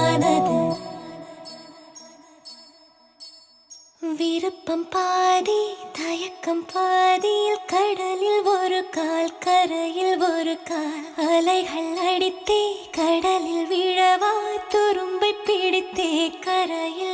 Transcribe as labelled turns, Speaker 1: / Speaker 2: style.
Speaker 1: தீர்மானமானது. விருப்பம் பாதி தயக்கம் பாதியில், கடலில் ஒரு கால் கரையில் ஒரு கால். அலைகள் அடித்தே கடலில் விழவா, துரும்பை பிடித்தே கரையில்